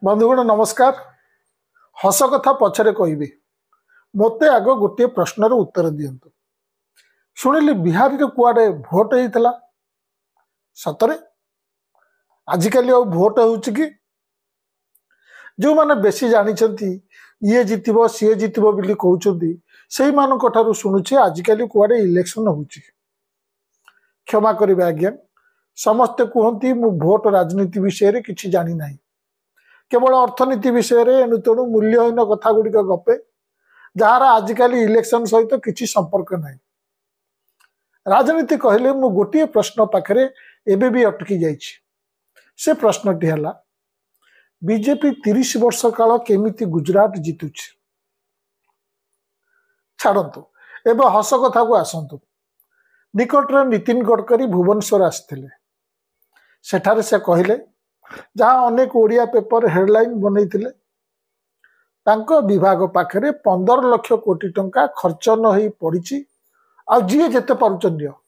बंधुगण नमस्कार। हस कथा पछरे कहबी मते आग गोटे प्रश्नर उत्तर दियंतु। शुणिली बिहार रे कुआडे भोट होइतला सतरे आजिकल भोट होउछि कि जो माने बेसी जानिछंती ये जितिबो सी जितिबो बिली कहउछंती सेही मानक ठारू शुणुछि आजिकल कुआडे इलेक्शन होउछि। क्षमा करिबे आज्ञा, समस्ते कहती मु भोट राजनीति विषय रे किछि जानि नाही, केवल अर्थनीति विषय रे एनु तेणु मूल्यहीन कथा गुड़िक गपे जार आजिकल इलेक्शन सहित किछि संपर्क नाही। राजनीति कहले मु गोटे प्रश्न पाखरे एबे भी अटकी जाइछि। से प्रश्नटी हला बीजेपी 30 वर्ष काल केमिति गुजरात जीतुछि। छाड़ंतु एबे हस कथा को आसंतु। निकटरे नितिन गडकरी भुवनेश्वर आस्थिले। सेठारे से कहले जहाँ अनेक ओडिया पेपर हेडलाइन बनैथिले तांको विभाग पाखरे 15 लाख कोटी टंका खर्च न होई पड़िछि आ जीए जेते पारुचन दियो।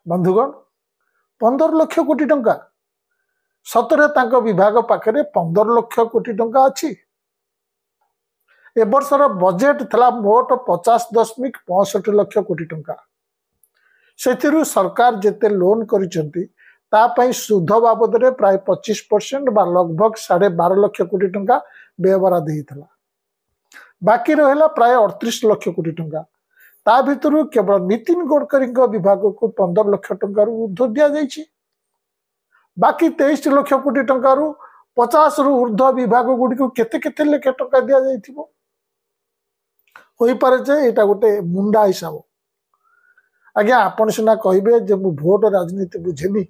बंधुगण 15 लाख कोटी टंका सतरे तांको विभाग पाखरे 15 लाख कोटी टंका अछि। ए वर्षर बजेट थला मोट 50.65 लाख कोटी टंका। सेथिरु सरकार जेते लोन करिसंती ता पई सुध बाबद रे प्राय 25% बा लगभग 12.5 लाख कोटी टंका व्यवहार देइथला। बाकी रहला प्राय 38 लाख कोटी टंका। ता भितरु केवल नितिन गडकरी विभाग को 15 लाख टंका रु ऊर्ध्व दिया जाइछि। बाकी 23 लाख कोटी टंका रु 50 रु ऊर्ध्व विभाग गुडी को केते केते लाख टंका दिया जाइथिबो। होई पारे जे एटा गोटे मुंडा हिसाब। आज्ञा आपण सिना कहबे जे मु भोट राजनीति बुझेनी,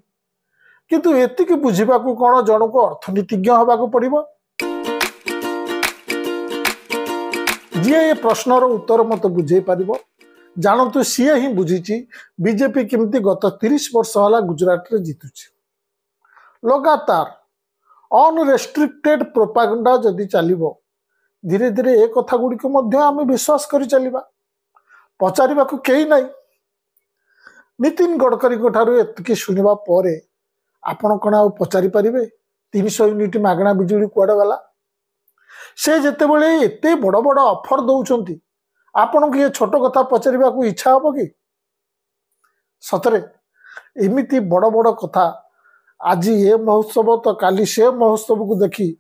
किंतु एतिक बुझा कौन जन को अर्थनीतिज्ञ हवा पड़ो। जी ये प्रश्नर उत्तर मत बुझे पार जानतु सी ही बुझी बीजेपी केमती गत 30 वर्ष है गुजरात रे जीतुछि। लगातार अनरेस्ट्रिक्टेड प्रोपागेंडा जदि चलिबो धीरे धीरे ए कथा गुड़िक आम विश्वास कर चलिबा। पचारिबा को केही नाही। नितिन गडकरी ठारू एतिकी शुणिबा परे आपण कौन आ पचारि पारिबे 300 यूनिट मागणा बिजुली कुआडे गला। से जेतेबेले एते बड़ बड़ ऑफर दउछंती आपण को ये छोट कथा पचारिबा को इच्छा हबो कि? सतरे एमिति बड़ बड़ कथा आज ये महोत्सव तो काली से महोत्सव को देखी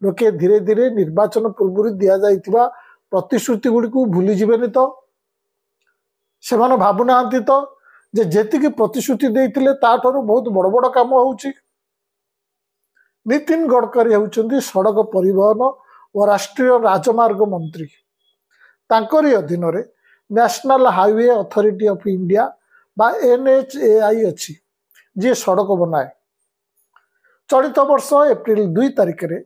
लोके धीरे धीरे निर्वाचन पूर्व दिया जाइतिबा प्रतिश्रुति गुडी को भूली जिबेनी तो से माने भाबुनांती तो जे जेतिकी प्रतिश्रुति देइतिले ताठारु बहुत बड़ बड़ काम होउछि। नितिन गडकरी होउछन्ती सड़क परिवहन और राष्ट्रीय राजमार्ग मंत्री। तांकरी अधीन रे national highway authority of India बा NHAI अछि जे सड़क बनाए। चलित वर्ष एप्रिल 2 तारिख रे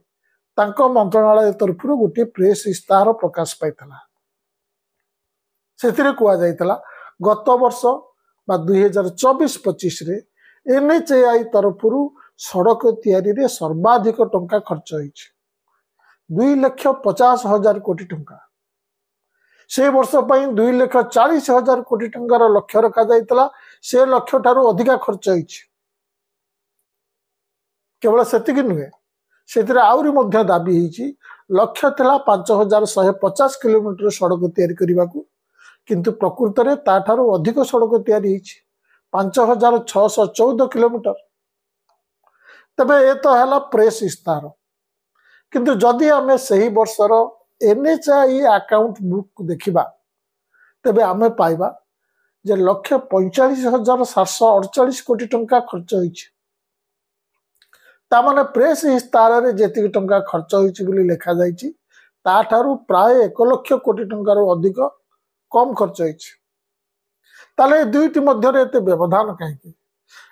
तांको मंत्रणालय तरफ गोटे प्रेस इस्ताहार प्रकाश पाइतला। सेथिरे कुआ जाइतला गत वर्ष 2024-25 रे NHAI तरफ सड़क तैयारी रे सर्वाधिक टंका खर्च होइछि 2,50,000 कोटी टंका। से वर्ष पई 2,40,000 कोटी टंकार लक्ष्य रखा जाइतला। से लक्ष्य ठारू अधिका खर्च होइछि। केवल सेतिक नुहे, सेतिरे आउरी मध्य दाबी होइछि। लक्ष्य थिला 5,150 किलोमीटर सड़क तैयारी करिबाकू, किंतु प्रकृत रे ताठारू अधिक सड़क तैयारी होइछि 5,614 किलोमीटर। तबे ए तो हैला प्रेस इस्ताहार, किंतु जदि आमे सही वर्षर NHAI अकाउंट बुक देखिबा तबे आमे पाइबा जे 1,45,748 कोटी टंका खर्च होइछि। ता माने प्रेस इस्ताहार रे जेतिक टंका खर्च होइछि बोली लेखा जाइछि ताठारू प्राय 1 लाख कोटी टंकार अधिक कम खर्च होइछि। ताले दुईटी मध्य एते व्यवधान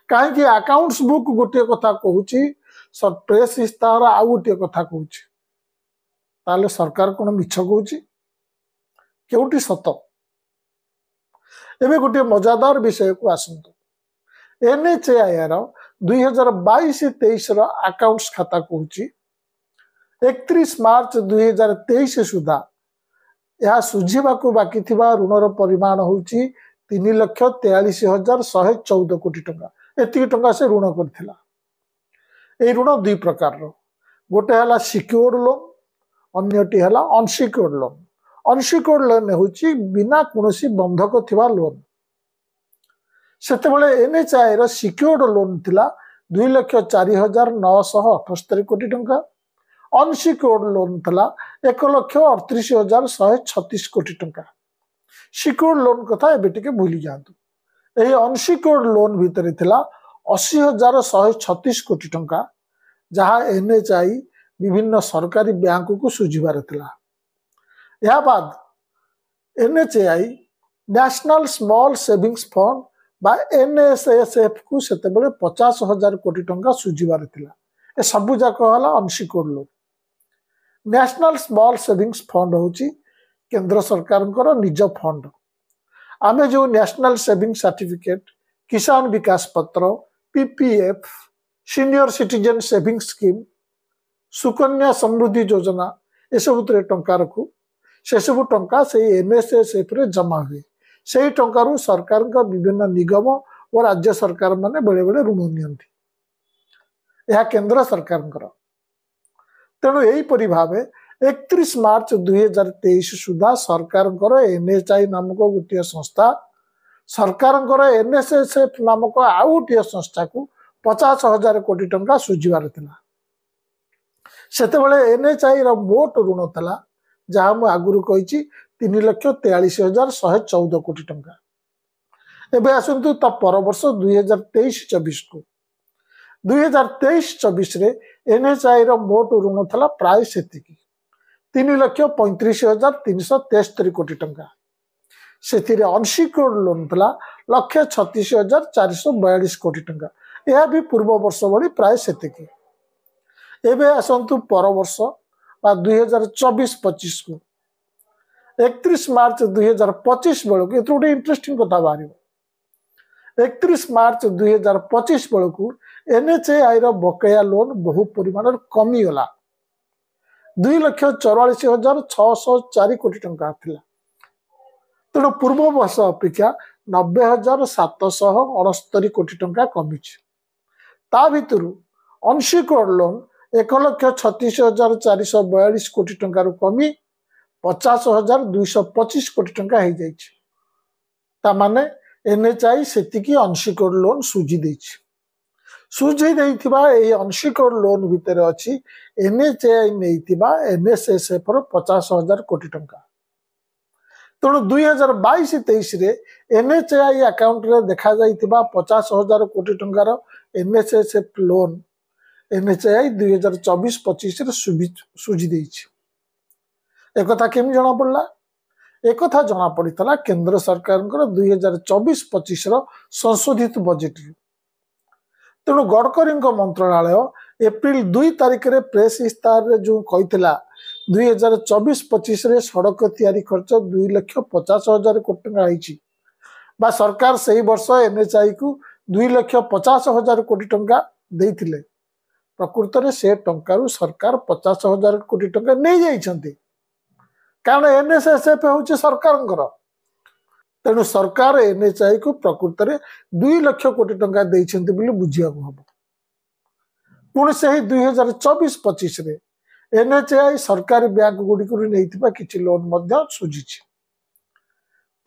कहीं अकाउंट्स बुक गोटे कथा कहूछि, प्रेस इस्ताहार आ गोटे कथा कहूछि। ताले सरकार कोन मिछ कहूछि, केउटी सत? एबे गोटे मजादार विषय को आसंतु। NHAI रो 2022-23 रो अकाउंट्स खाता कहूछि 31 मार्च 2023 सुधा यह सुझीबा को बाकी थिबा ऋणर परिमाण होउछि 3,43,114 कोटी टंका। एतिक टंका से ऋण करथिला। ए ऋण दुई प्रकार रो। गोटे है सिक्योर्ड लोन, अन्यटी है अनसिक्योर्ड लोन। अनसिक्योर्ड लोन हूँ बिना कौन बंधक थिबा लोन। सेतेबेले एनएचआई रो सिक्योर्ड लोन थिला 2,04,978 कोटी टंका। अनसिक्योर्ड लोन थिला 1,38,136 कोटी टंका। सिक्योर्ड लोन कथा एबे टिके भूली जातु। एही अनसिक्योर्ड लोन भितरे थिला 80,136 कोटी टंका, जहाँ एनएचआई विभिन्न सरकारी बैंक को सुझिबार थिला। या बाद NHI national small savings fund बा एनएसएसएफ को सेतेबेले 50,000 कोटी टंका सुझिबार थिला। ए सबु जाक हला unsecured loan. National small savings fund होची केंद्र सरकार निज फंड। आमे जो national saving certificate, Kisan Vikas Patra, PPF, senior citizen saving scheme, Sukanya Samriddhi Yojana ये सब टंका रखू। से सब टंका से एनएसएसएफ रे जमा हुए। से टंका सरकार का विभिन्न निगम और राज्य सरकार माने बेले बेले ऋण नियंती। यह केंद्र सरकार तेणु यहीपरि भाव 31 मार्च 2023 सुधा सरकार एनएचआई नामक गोटे संस्था सरकार एनएसएसएफ नामक आउ गोटे संस्था को 50,000 कोटी टंका सुझिबार थिला। सेतेबेले एनएचआई रो मोट ऋण थिला जहाँ मु आगुरु कहिछि 3,43,114 कोटी टंका। एबे आसंतु त पर वर्ष 2023-24 को 2023-24 रे एनएचआई रो मोट ऋण थिला प्राय सेतिकी 3,35,373 कोटी टंका। सेथिरे अनसिक्योर्ड लोन थिला 1,36,442 कोटी टंका। यह भी पूर्व वर्ष भली प्राय सेतिकी। एबे आसंतु पर वर्ष 2024-25 को 31 मार्च 2025 बेलू ये गोटे इंटरेस्टिंग कथा बाहर। 31 मार्च 2025 बेलू एनएचआई रो बकेया लोन बहु परिमाण कमीगला 2,44,604 कोटी टंका थिला। तेणु पूर्व वर्ष अपेक्षा 90,769 कोटी टंका कमी। ता भितर अनसिक्योर्ड लोन 1,36,442 कोटी टंका कमी 50,225 कोटी टंका हो जाइछि। तामाने एनएचआई सेतिकी अनसिक्योर्ड लोन सुझी देछि। सुझी देइथिबा एही अनसिक्योर्ड लोन भितर अछि एनएचआई नेइथिबा एनएसएसएफ रो 50,000 कोटी टंका। तेणु 2022-23 रे एनएचआई अकाउंट रे देखा जाइथिबा 50,000 कोटी टंकार एनएसएसएफ लोन एनएचआई 2024-25 रे सुझी देछि। एक कथा केम जना पड़ला? एक कथा जना पड़ीतला केंद्र सरकार 2024-25 रो संशोधित बजेट। तेणु गडकरी मंत्रालय एप्रिल 2 तारिख रे प्रेस इस्तार रे जो कहितला 2024-25 रे सड़क तैयारी खर्च 2,50,000 कोटी टंका आइछि बा सरकार सही वर्ष एनएचआई को 2,50,000 कोटी टंका देइथिले। प्रकृत रे से टंकारु सरकार 50,000 कोटी टंका नहीं जाइछन्ती, कारण एनएसएसएफ होछि सरकारंकर। तेणु सरकार एनएचआई को प्रकृत रे 2 लाख कोटी टंका देइछन्ती बोली बुझियाको हबो। पुणी से 2024-25 रे एनएचआई सरकारी बैंक गुड़िक नहीं किसी लोन सुझी।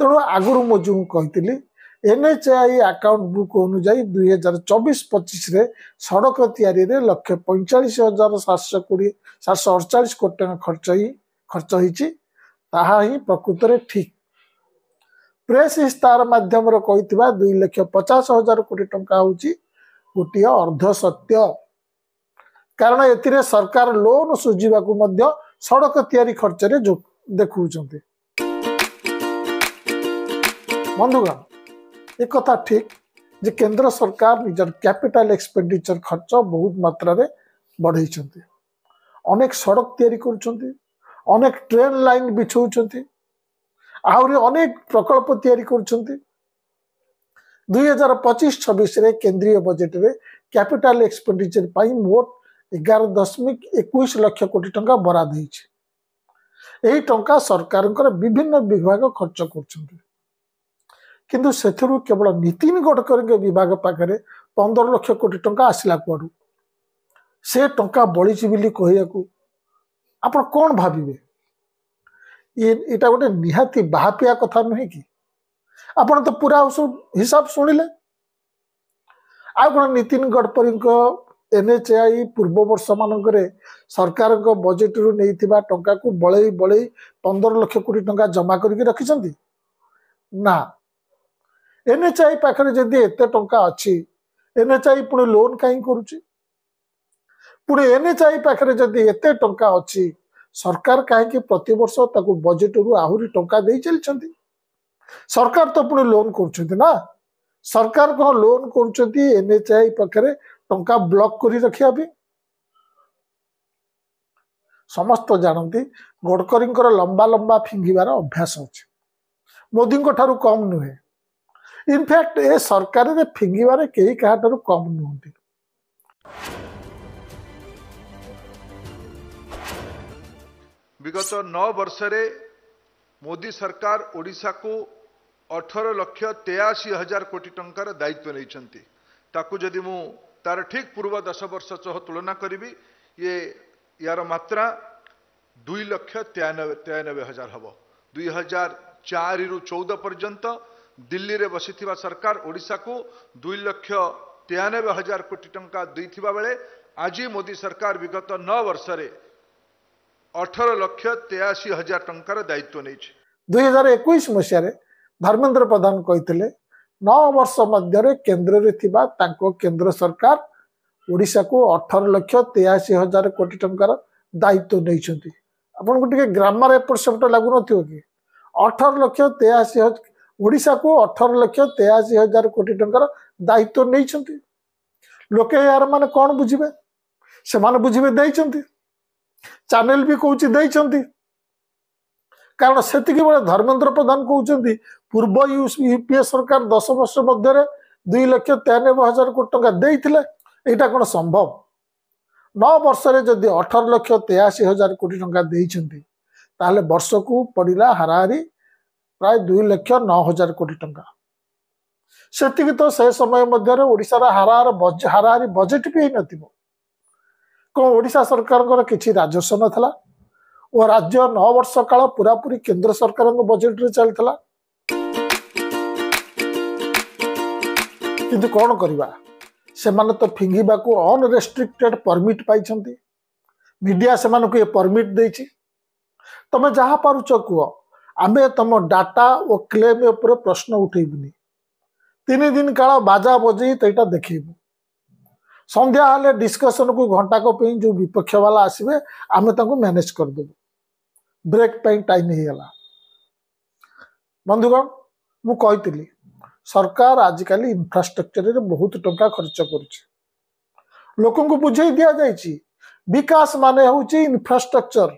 तेणु आगुरी मु जो कही एनएचआई अकाउंट बुक अनुजाई 2024-25 रे सड़क तैयारी रे 1,45,748 कोटी टंका खर्च होइछि। ताहा ही प्रकृत रे ठीक। प्रेस इस्तार माध्यम कही 2,50,000 कोटी टंका होछि गोटे अर्ध सत्य। कारण एथिरे सरकार लोन सुझीबा को मध्य सड़क तैयारी खर्च रे देखुचंती। बंधुगण एक कथा ठीक जे केंद्र सरकार निजर कैपिटल एक्सपेंडिचर खर्च बहुत मात्रा रे बढ़ाइछंती। अनेक सड़क तैयारी करूछंती, अनेक ट्रेन लाइन बिछौछंती, आहुरी अनेक प्रकल्प तैयारी करूछंती। 2025-26 रे केंद्रीय बजेट रे कैपिटल एक्सपेंडिचर पाई मोट 11.21 लाख कोटी टंका बराद होइछि। एही टंका सरकार विभिन्न विभाग खर्च करछंती, किंतु सेथुरु केवल नितिन गडकरी विभाग पाखरे 15 लाख कोटी टंका आसिला कुआडू। से टंका बड़ी बोली कहू आप कौन भावे यहाँ गोटे निहाती बाहापिया कथा नुहे कि आपड़ तो पूरा हिसाब शुणिले आ कौन नितिन गडकरी एनएचआई पूर्व वर्ष मानक सरकार बजेट रु नहीं टंका को बड़े बड़े 15 लाख कोटी टंका जमा करके रखिंट ना एनएचआई पाखे जदि एत टंका अच्छी एनएचआई पुणी लोन कहीं करुच्ची पुणी एनएचआई पाखे जदि एत टंका अच्छी सरकार कहीं प्रति वर्ष बजेट रु आहरी टंका दे चलती सरकार तो पुणी लोन कर ना सरकार कौन लोन कर एनएचआई पाखे टंका ब्लॉक करी रखिया भी समस्त जानती गडकरी लंबा लंबा फिंगिबार अभ्यास अच्छे मोदी ठारू कम नुहे इनफैक्ट ए सरकार रे फिंगिबार कई क्या कम नुहति विगत 9 वर्ष मोदी सरकार ओडिशा को 18,83,000 कोटी टंकार दायित्व नहीं ताकू जदि मु तार ठीक पूर्व 10 वर्ष सह तुलना करी ये यार मात्रा 2,93,000 हम 2004 रु 14 पर्यंत दिल्ली रे बसी सरकार ओडिशा को 2,93,000 कोटी टंका देथिबा बेले आज मोदी सरकार विगत 9 वर्ष 18,83,000 टंकार दायित्व नहीं 2021 मसीह धर्मेंद्र प्रधान कहते 9 वर्ष मध्य केन्द्र रे थिबा तांको केंद्र सरकार ओडिशा को 18,83,000 कोटी टंकार दायित्व नहीं आपन को टिके ग्रामर एपट सेपट लागु नथियो कि 18,83,000 ओडिशा को 18,83,000 कोटी टंकार दायित्व नहीं लोके यार माने कौन बुझिबे से माने बुझिबे देइचंती चैनल भी कहूची देइचंती कारण से बड़े धर्मेंद्र प्रधान कहते पूर्व यूपीए सरकार 10 वर्ष मध्य 2,93,000 कोटी टंका देइथिले एटा कौन संभव 9 वर्ष जदि 18,83,000 कोटी टंका देइचंती ताले वर्ष को पड़िला हाराहारी प्राय 2,09,000 कोटी टंका से तो से समय मध्य ओडिशा हाराहारी बजेट भी नथिबो कौन ओडिशा सरकार किछि राजस्व नथला और राज्य 9 वर्ष काल पूरा पूरी केंद्र सरकार बजेट रे चलता किंतु कौन करवा से माने तो फिंगिबा को अनरेस्ट्रिक्टेड परमिट पाई मीडिया से माने को ये परमिट देछि तमे जहाँ पारुच कह आमे तुम डाटा और क्लेम उपर प्रश्न उठेबुनी 3 दिन काल बाजा बजे तो यहाँ देखू संध्या हाले डिस्कशन को घंटा को जो विपक्ष वाला आसबे आमे ताको मैनेज करदेबू ब्रेक टाइम हो गला बंधुगण मु कही सरकार आजिकल इंफ्रास्ट्रक्चर रे बहुत टंका खर्च कर लोक बुझे दि जाइए विकास माने होची इंफ्रास्ट्रक्चर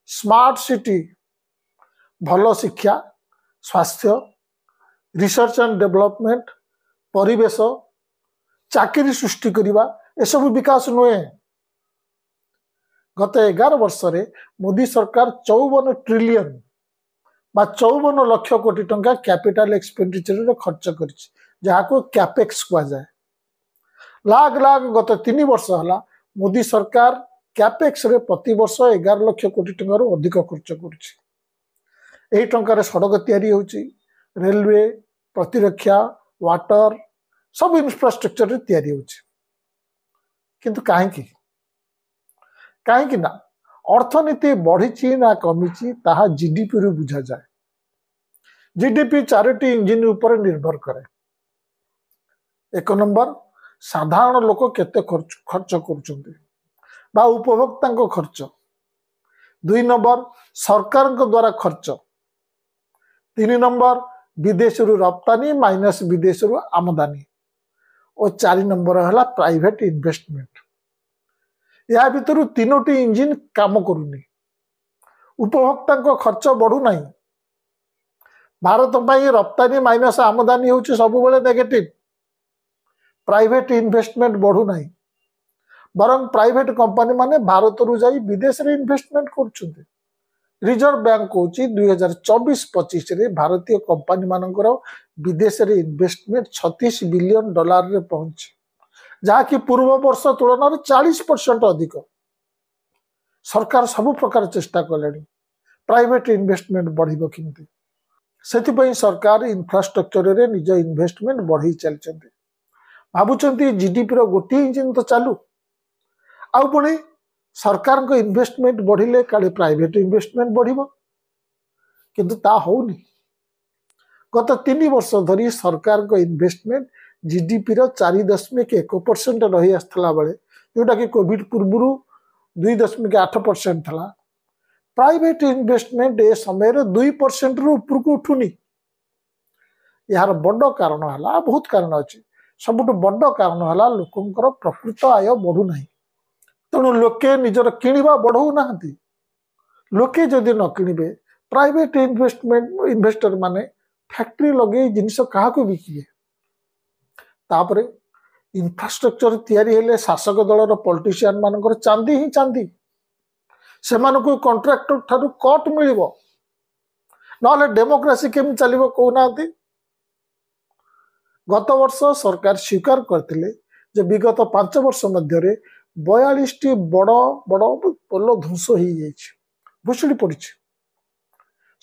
स्मार्ट सिटी भल शिक्षा स्वास्थ्य रिसर्च एंड डेवलपमेंट परिवेश चाकरी सृष्टि करवा एसबू विकास नुहे गत 11 वर्ष मोदी सरकार 54 ट्रिलियन 54 लाख कोटी टंका कैपिटल एक्सपेंडिचर खर्च कर कैपेक्स कहुए लाख लाख गत 3 वर्ष है मोदी सरकार कैपेक्स रे प्रति वर्ष 11 लाख कोटी टंकार अधिक खर्च कर टंकार सड़क तैयारी होची रेलवे प्रतिरक्षा वाटर सब इंफ्रास्ट्रक्चर रे तैयारी होची किंतु कहीं ना अर्थनीति बढ़ी ना कमी ताहा जीडीपी रु बुझा जाए जीडीपी 4टी इंजिन ऊपर निर्भर करे 1 नंबर साधारण लोक केते खर्च करुचंती बा उपभोक्ता खर्च 2 नंबर सरकार द्वारा खर्च 3 नंबर विदेश रु रप्तानी माइनस विदेश रु आमदानी और 4 नंबर है प्राइवेट इन्वेस्टमेंट या भितर 3टी इंजिन काम करूनी उपभोक्ता खर्च बढ़ू ना भारत रप्तानी माइनस आमदानी हूँ सब नेगेटिव प्राइवेट इन्वेस्टमेंट बढ़ू ना बरं प्राइवेट कंपनी माने भारत रु जाई विदेश रे इन्वेस्टमेंट कर रिजर्व बैंक कौच 2024-25 रे भारतीय कंपनी मानकर विदेश रे इन्वेस्टमेंट $36 बिलियन रे पहुंची जहाँकि पूर्व वर्ष तुलन में 40% अधिक सरकार सब प्रकार चेष्टा कले प्राइवेट इन्वेस्टमेंट बढ़ किमती से सरकार इंफ्रास्ट्रक्चर रे निज इन्वेस्टमेंट बढ़ी चलते भावुं जीडीपी गोटे इंजिन तो चालू आउ पुणी सरकार को इन्वेस्टमेंट बढ़िले काले प्राइवेट इन्वेस्टमेंट बढ़िबो किंतु ता होउनी गत 3 वर्ष धरी सरकार को इन्वेस्टमेंट जीडीपी रो 4.1% रही आसला बेले जोटा कि कोविड पूर्व 2.8% था प्राइवेट इन्वेस्टमेंट ए समय 2% रु ऊपर को उठुनी यार बड़ कारण है बहुत कारण अच्छी सबुठ बड़ कारण है लोकंकर प्रकृत आय बढ़ू ना तेणु लोके निजर किणवा बढ़ऊ ना लोके जदि न किणवे प्राइवेट इन्वेस्टर माने फैक्ट्री लगे जिनस क्या बिकिबे तापरे इंफ्रास्ट्रक्चर तैयारी हेले शासक दलर पॉलिटिशियन मानकर चांदी ही चांदी से कॉन्ट्रैक्टर ठारू कट मिलिबो नले डेमोक्रेसी केम चलिबो कहूना गत वर्ष सरकार स्वीकार करथिले जे विगत 5 वर्ष मध्य 42 बड़ बड़ पोल ध्वंस हो भुशुड़ी पड़ी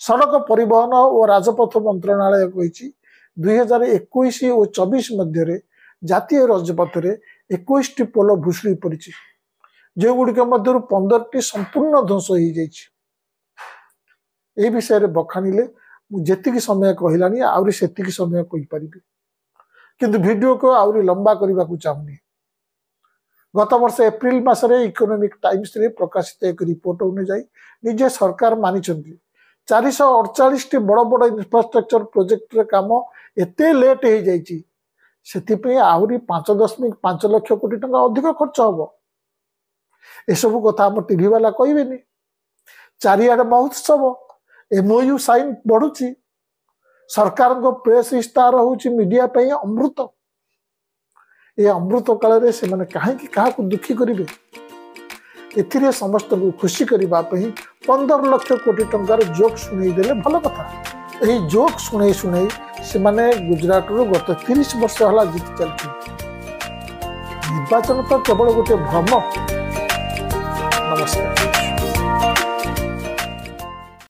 सड़क परिवहन और राजपथ मंत्रणालय कही 2021 और 24 मध्य जातीय राजपथ में 21 पोल भुशुड़ी पड़ी जो गुड़िक मध्य 15 संपूर्ण ध्वंस हो विषय बखाणिले मुझे समय कहलानी आउरी सेतिकी समय कहीपरि किंतु वीडियो को आउरी लंबा करने को चाहूनी गत वर्ष एप्रिल मासरे इकोनॉमिक टाइम्स रे प्रकाशित एक रिपोर्ट अनुसार निजे सरकार मानी 448 बड़ बड़ इंफ्रास्ट्रक्चर प्रोजेक्ट रे काम एते लेट हो जाइए से आहरी 5.5 लाख कोटी टंका अधिक खर्च हम एसबू कथा आम टीवी वाला कहबेनी चारिआडे महोत्सव एमओयू साइन बढ़ुची सरकार को प्रेस इस्तार होची मीडिया पे अमृत ये अमृत काल से मैंने कहीं क्या दुखी करेंगे एथिरे समस्त को खुशी करने 15 लाख कोटी टंकार जोक शुणेदेले भल कथा यही जोक शुणे शुणे से माने गुजरात रू गत 30 वर्ष है जीति चलती निर्वाचन तो केवल गोटे भ्रम। नमस्कार।